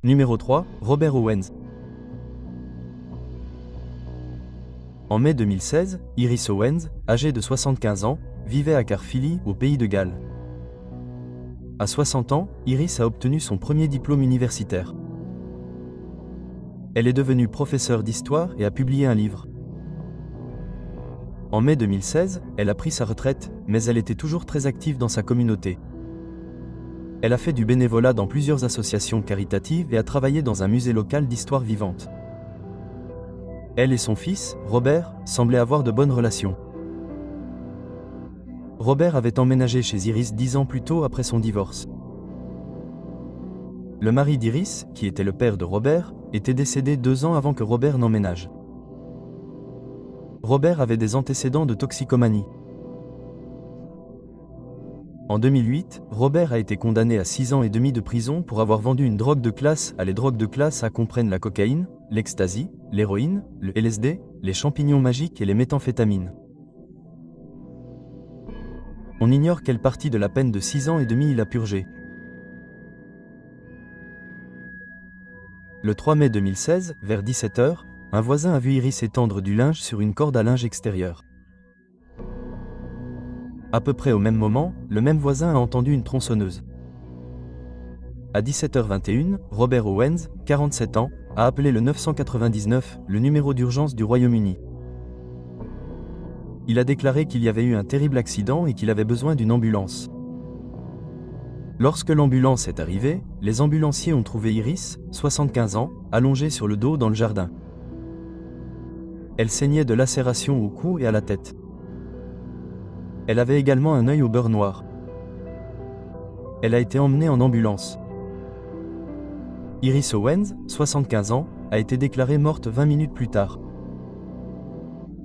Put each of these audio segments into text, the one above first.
Numéro 3, Robert Owens. En mai 2016, Iris Owens, âgée de 75 ans, vivait à Caerphilly, au Pays de Galles. À 60 ans, Iris a obtenu son premier diplôme universitaire. Elle est devenue professeure d'histoire et a publié un livre. En mai 2016, elle a pris sa retraite, mais elle était toujours très active dans sa communauté. Elle a fait du bénévolat dans plusieurs associations caritatives et a travaillé dans un musée local d'histoire vivante. Elle et son fils, Robert, semblaient avoir de bonnes relations. Robert avait emménagé chez Iris 10 ans plus tôt après son divorce. Le mari d'Iris, qui était le père de Robert, était décédé 2 ans avant que Robert n'emménage. Robert avait des antécédents de toxicomanie. En 2008, Robert a été condamné à 6 ans et demi de prison pour avoir vendu une drogue de classe A. Les drogues de classe A comprennent la cocaïne, l'ecstasy, l'héroïne, le LSD, les champignons magiques et les méthamphétamines. On ignore quelle partie de la peine de 6 ans et demi il a purgé. Le 3 mai 2016, vers 17 h, un voisin a vu Iris étendre du linge sur une corde à linge extérieure. À peu près au même moment, le même voisin a entendu une tronçonneuse. À 17h21, Robert Owens, 47 ans, a appelé le 999, le numéro d'urgence du Royaume-Uni. Il a déclaré qu'il y avait eu un terrible accident et qu'il avait besoin d'une ambulance. Lorsque l'ambulance est arrivée, les ambulanciers ont trouvé Iris, 75 ans, allongée sur le dos dans le jardin. Elle saignait de lacérations au cou et à la tête. Elle avait également un œil au beurre noir. Elle a été emmenée en ambulance. Iris Owens, 75 ans, a été déclarée morte 20 minutes plus tard.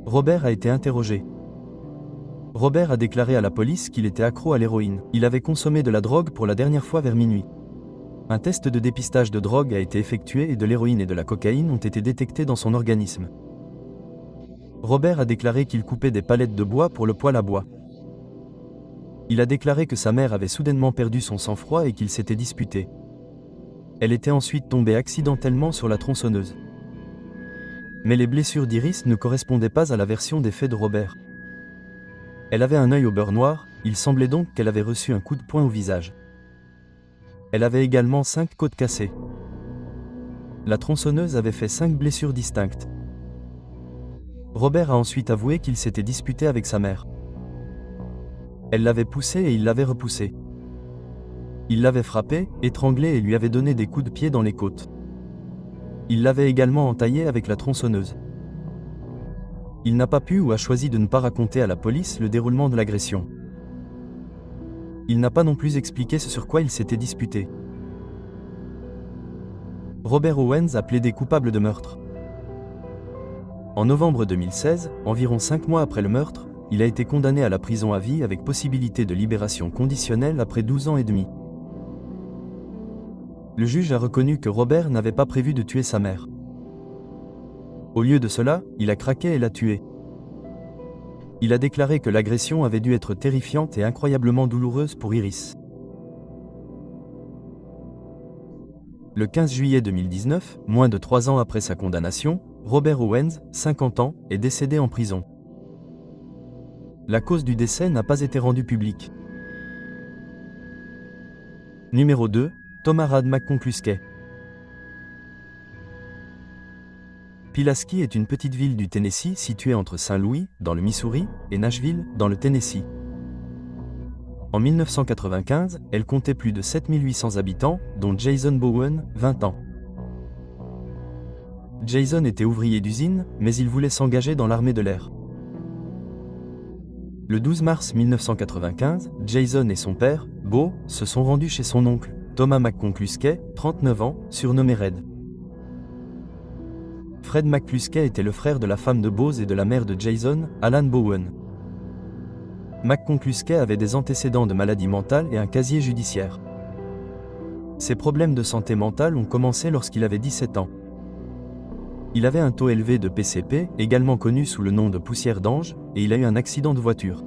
Robert a été interrogé. Robert a déclaré à la police qu'il était accro à l'héroïne. Il avait consommé de la drogue pour la dernière fois vers minuit. Un test de dépistage de drogue a été effectué et de l'héroïne et de la cocaïne ont été détectés dans son organisme. Robert a déclaré qu'il coupait des palettes de bois pour le poêle à bois. Il a déclaré que sa mère avait soudainement perdu son sang-froid et qu'ils s'étaient disputés. Elle était ensuite tombée accidentellement sur la tronçonneuse. Mais les blessures d'Iris ne correspondaient pas à la version des faits de Robert. Elle avait un œil au beurre noir, il semblait donc qu'elle avait reçu un coup de poing au visage. Elle avait également 5 côtes cassées. La tronçonneuse avait fait 5 blessures distinctes. Robert a ensuite avoué qu'il s'était disputé avec sa mère. Elle l'avait poussé et il l'avait repoussé. Il l'avait frappé, étranglé et lui avait donné des coups de pied dans les côtes. Il l'avait également entaillé avec la tronçonneuse. Il n'a pas pu ou a choisi de ne pas raconter à la police le déroulement de l'agression. Il n'a pas non plus expliqué ce sur quoi il s'était disputé. Robert Owens a plaidé coupable de meurtre. En novembre 2016, environ 5 mois après le meurtre, il a été condamné à la prison à vie avec possibilité de libération conditionnelle après 12 ans et demi. Le juge a reconnu que Robert n'avait pas prévu de tuer sa mère. Au lieu de cela, il a craqué et l'a tuée. Il a déclaré que l'agression avait dû être terrifiante et incroyablement douloureuse pour Iris. Le 15 juillet 2019, moins de 3 ans après sa condamnation, Robert Owens, 50 ans, est décédé en prison. La cause du décès n'a pas été rendue publique. Numéro 2, Thomas Rad McConkluskey. Pulaski est une petite ville du Tennessee située entre Saint-Louis, dans le Missouri, et Nashville, dans le Tennessee. En 1995, elle comptait plus de 7800 habitants, dont Jason Bowen, 20 ans. Jason était ouvrier d'usine, mais il voulait s'engager dans l'armée de l'air. Le 12 mars 1995, Jason et son père, Bo, se sont rendus chez son oncle, Thomas McConkluskey, 39 ans, surnommé Red. Fred McCluskey était le frère de la femme de Bose et de la mère de Jason, Alan Bowen. McConkluskey avait des antécédents de maladie mentale et un casier judiciaire. Ses problèmes de santé mentale ont commencé lorsqu'il avait 17 ans. Il avait un taux élevé de PCP, également connu sous le nom de poussière d'ange, et il a eu un accident de voiture.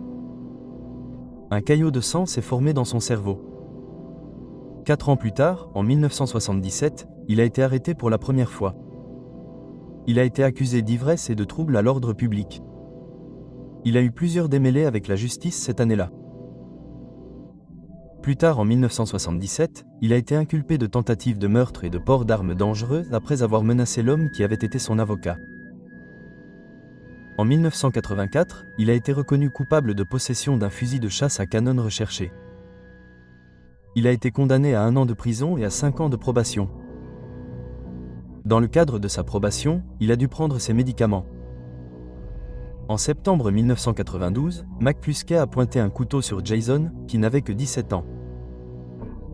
Un caillot de sang s'est formé dans son cerveau. 4 ans plus tard, en 1977, il a été arrêté pour la première fois. Il a été accusé d'ivresse et de troubles à l'ordre public. Il a eu plusieurs démêlés avec la justice cette année-là. Plus tard, en 1977, il a été inculpé de tentative de meurtre et de port d'armes dangereuses après avoir menacé l'homme qui avait été son avocat. En 1984, il a été reconnu coupable de possession d'un fusil de chasse à canon recherché. Il a été condamné à 1 an de prison et à 5 ans de probation. Dans le cadre de sa probation, il a dû prendre ses médicaments. En septembre 1992, McCluskey a pointé un couteau sur Jason, qui n'avait que 17 ans.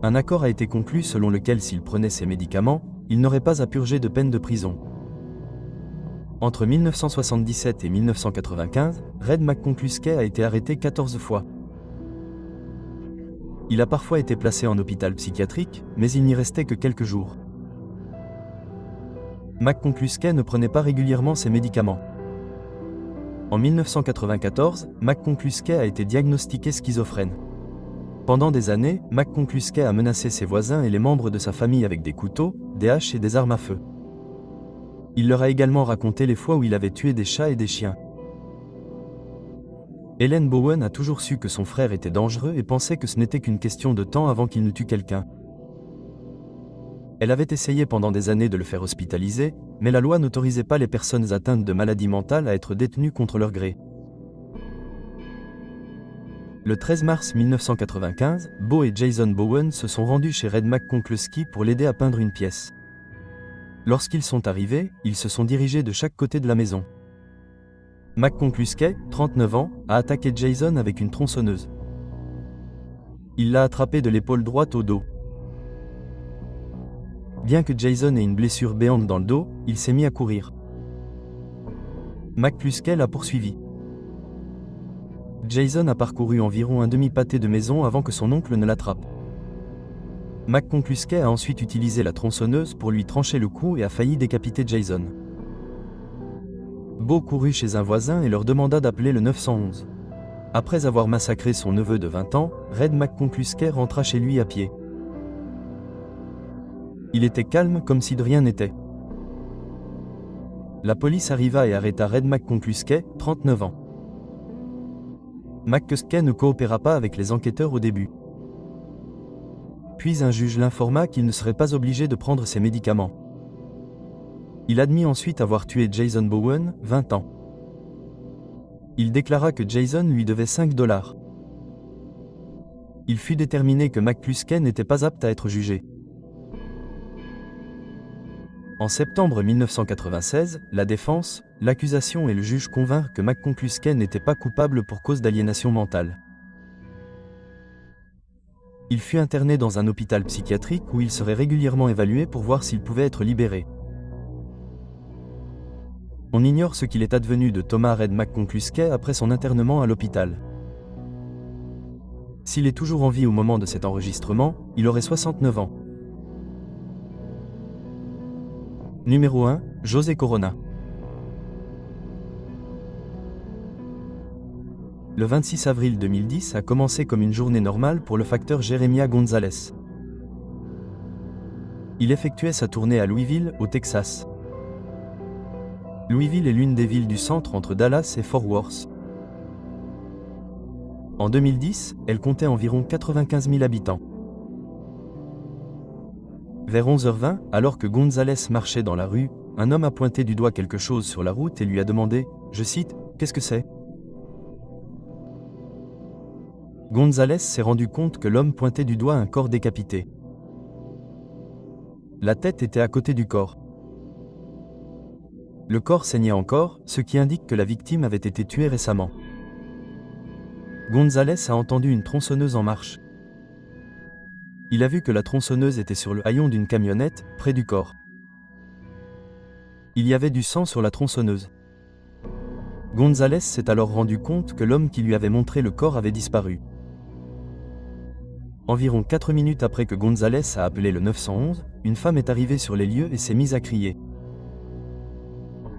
Un accord a été conclu selon lequel s'il prenait ses médicaments, il n'aurait pas à purger de peine de prison. Entre 1977 et 1995, Red McCluskey a été arrêté 14 fois. Il a parfois été placé en hôpital psychiatrique, mais il n'y restait que quelques jours. McCluskey ne prenait pas régulièrement ses médicaments. En 1994, McCluskey a été diagnostiqué schizophrène. Pendant des années, McCluskey a menacé ses voisins et les membres de sa famille avec des couteaux, des haches et des armes à feu. Il leur a également raconté les fois où il avait tué des chats et des chiens. Helen Bowen a toujours su que son frère était dangereux et pensait que ce n'était qu'une question de temps avant qu'il ne tue quelqu'un. Elle avait essayé pendant des années de le faire hospitaliser, mais la loi n'autorisait pas les personnes atteintes de maladies mentales à être détenues contre leur gré. Le 13 mars 1995, Bo et Jason Bowen se sont rendus chez Red McCluskey pour l'aider à peindre une pièce. Lorsqu'ils sont arrivés, ils se sont dirigés de chaque côté de la maison. McCluskey, 39 ans, a attaqué Jason avec une tronçonneuse. Il l'a attrapé de l'épaule droite au dos. Bien que Jason ait une blessure béante dans le dos, il s'est mis à courir. McCluskey l'a poursuivi. Jason a parcouru environ un demi-pâté de maison avant que son oncle ne l'attrape. McCluskey a ensuite utilisé la tronçonneuse pour lui trancher le cou et a failli décapiter Jason. Bo courut chez un voisin et leur demanda d'appeler le 911. Après avoir massacré son neveu de 20 ans, Red McCluskey rentra chez lui à pied. Il était calme comme si de rien n'était. La police arriva et arrêta Red McCluskey, 39 ans. McCluskey ne coopéra pas avec les enquêteurs au début. Puis un juge l'informa qu'il ne serait pas obligé de prendre ses médicaments. Il admit ensuite avoir tué Jason Bowen, 20 ans. Il déclara que Jason lui devait $5. Il fut déterminé que McCluskey n'était pas apte à être jugé. En septembre 1996, la défense, l'accusation et le juge convinrent que McCluskey n'était pas coupable pour cause d'aliénation mentale. Il fut interné dans un hôpital psychiatrique où il serait régulièrement évalué pour voir s'il pouvait être libéré. On ignore ce qu'il est advenu de Thomas Red McCluskey après son internement à l'hôpital. S'il est toujours en vie au moment de cet enregistrement, il aurait 69 ans. Numéro 1, José Corona. Le 26 avril 2010 a commencé comme une journée normale pour le facteur Jeremiah González. Il effectuait sa tournée à Louisville, au Texas. Louisville est l'une des villes du centre entre Dallas et Fort Worth. En 2010, elle comptait environ 95 000 habitants. Vers 11h20, alors que González marchait dans la rue, un homme a pointé du doigt quelque chose sur la route et lui a demandé, je cite, « Qu'est-ce que c'est ?» González s'est rendu compte que l'homme pointait du doigt un corps décapité. La tête était à côté du corps. Le corps saignait encore, ce qui indique que la victime avait été tuée récemment. González a entendu une tronçonneuse en marche. Il a vu que la tronçonneuse était sur le haillon d'une camionnette, près du corps. Il y avait du sang sur la tronçonneuse. González s'est alors rendu compte que l'homme qui lui avait montré le corps avait disparu. Environ 4 minutes après que González a appelé le 911, une femme est arrivée sur les lieux et s'est mise à crier.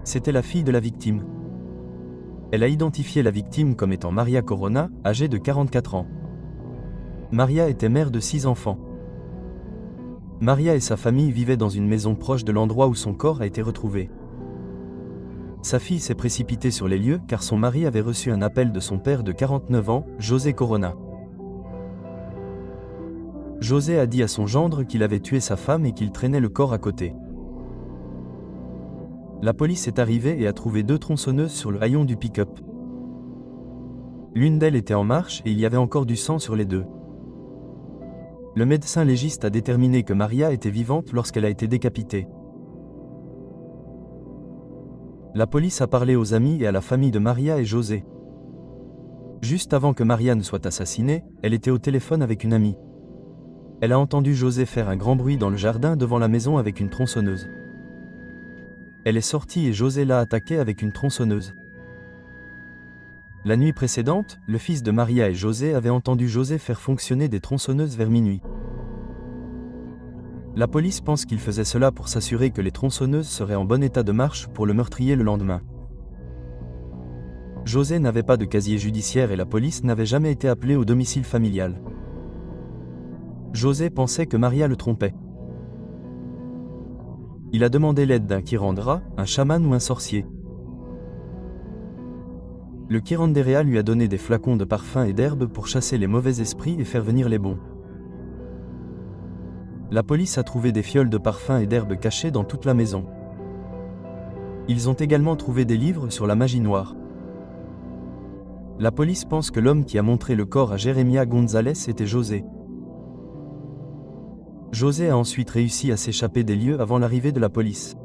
C'était la fille de la victime. Elle a identifié la victime comme étant Maria Corona, âgée de 44 ans. Maria était mère de 6 enfants. Maria et sa famille vivaient dans une maison proche de l'endroit où son corps a été retrouvé. Sa fille s'est précipitée sur les lieux car son mari avait reçu un appel de son père de 49 ans, José Corona. José a dit à son gendre qu'il avait tué sa femme et qu'il traînait le corps à côté. La police est arrivée et a trouvé 2 tronçonneuses sur le haillon du pick-up. L'une d'elles était en marche et il y avait encore du sang sur les 2. Le médecin légiste a déterminé que Maria était vivante lorsqu'elle a été décapitée. La police a parlé aux amis et à la famille de Maria et José. Juste avant que Maria ne soit assassinée, elle était au téléphone avec une amie. Elle a entendu José faire un grand bruit dans le jardin devant la maison avec une tronçonneuse. Elle est sortie et José l'a attaquée avec une tronçonneuse. La nuit précédente, le fils de Maria et José avait entendu José faire fonctionner des tronçonneuses vers minuit. La police pense qu'il faisait cela pour s'assurer que les tronçonneuses seraient en bon état de marche pour le meurtrier le lendemain. José n'avait pas de casier judiciaire et la police n'avait jamais été appelée au domicile familial. José pensait que Maria le trompait. Il a demandé l'aide d'un Kirandra, un chaman ou un sorcier. Le Kirandéréa lui a donné des flacons de parfum et d'herbes pour chasser les mauvais esprits et faire venir les bons. La police a trouvé des fioles de parfum et d'herbes cachées dans toute la maison. Ils ont également trouvé des livres sur la magie noire. La police pense que l'homme qui a montré le corps à Jeremiah González était José. José a ensuite réussi à s'échapper des lieux avant l'arrivée de la police.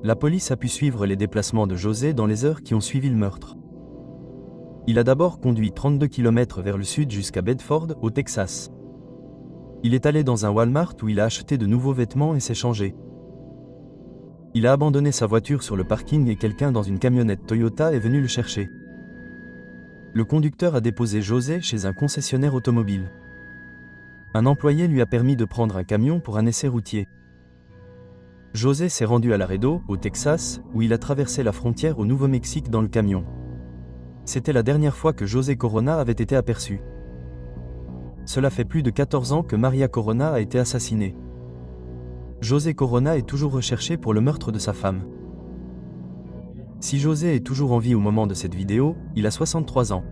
La police a pu suivre les déplacements de José dans les heures qui ont suivi le meurtre. Il a d'abord conduit 32 km vers le sud jusqu'à Bedford, au Texas. Il est allé dans un Walmart où il a acheté de nouveaux vêtements et s'est changé. Il a abandonné sa voiture sur le parking et quelqu'un dans une camionnette Toyota est venu le chercher. Le conducteur a déposé José chez un concessionnaire automobile. Un employé lui a permis de prendre un camion pour un essai routier. José s'est rendu à Laredo, au Texas, où il a traversé la frontière au Nouveau-Mexique dans le camion. C'était la dernière fois que José Corona avait été aperçu. Cela fait plus de 14 ans que Maria Corona a été assassinée. José Corona est toujours recherché pour le meurtre de sa femme. Si José est toujours en vie au moment de cette vidéo, il a 63 ans.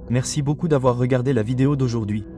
Merci beaucoup d'avoir regardé la vidéo d'aujourd'hui.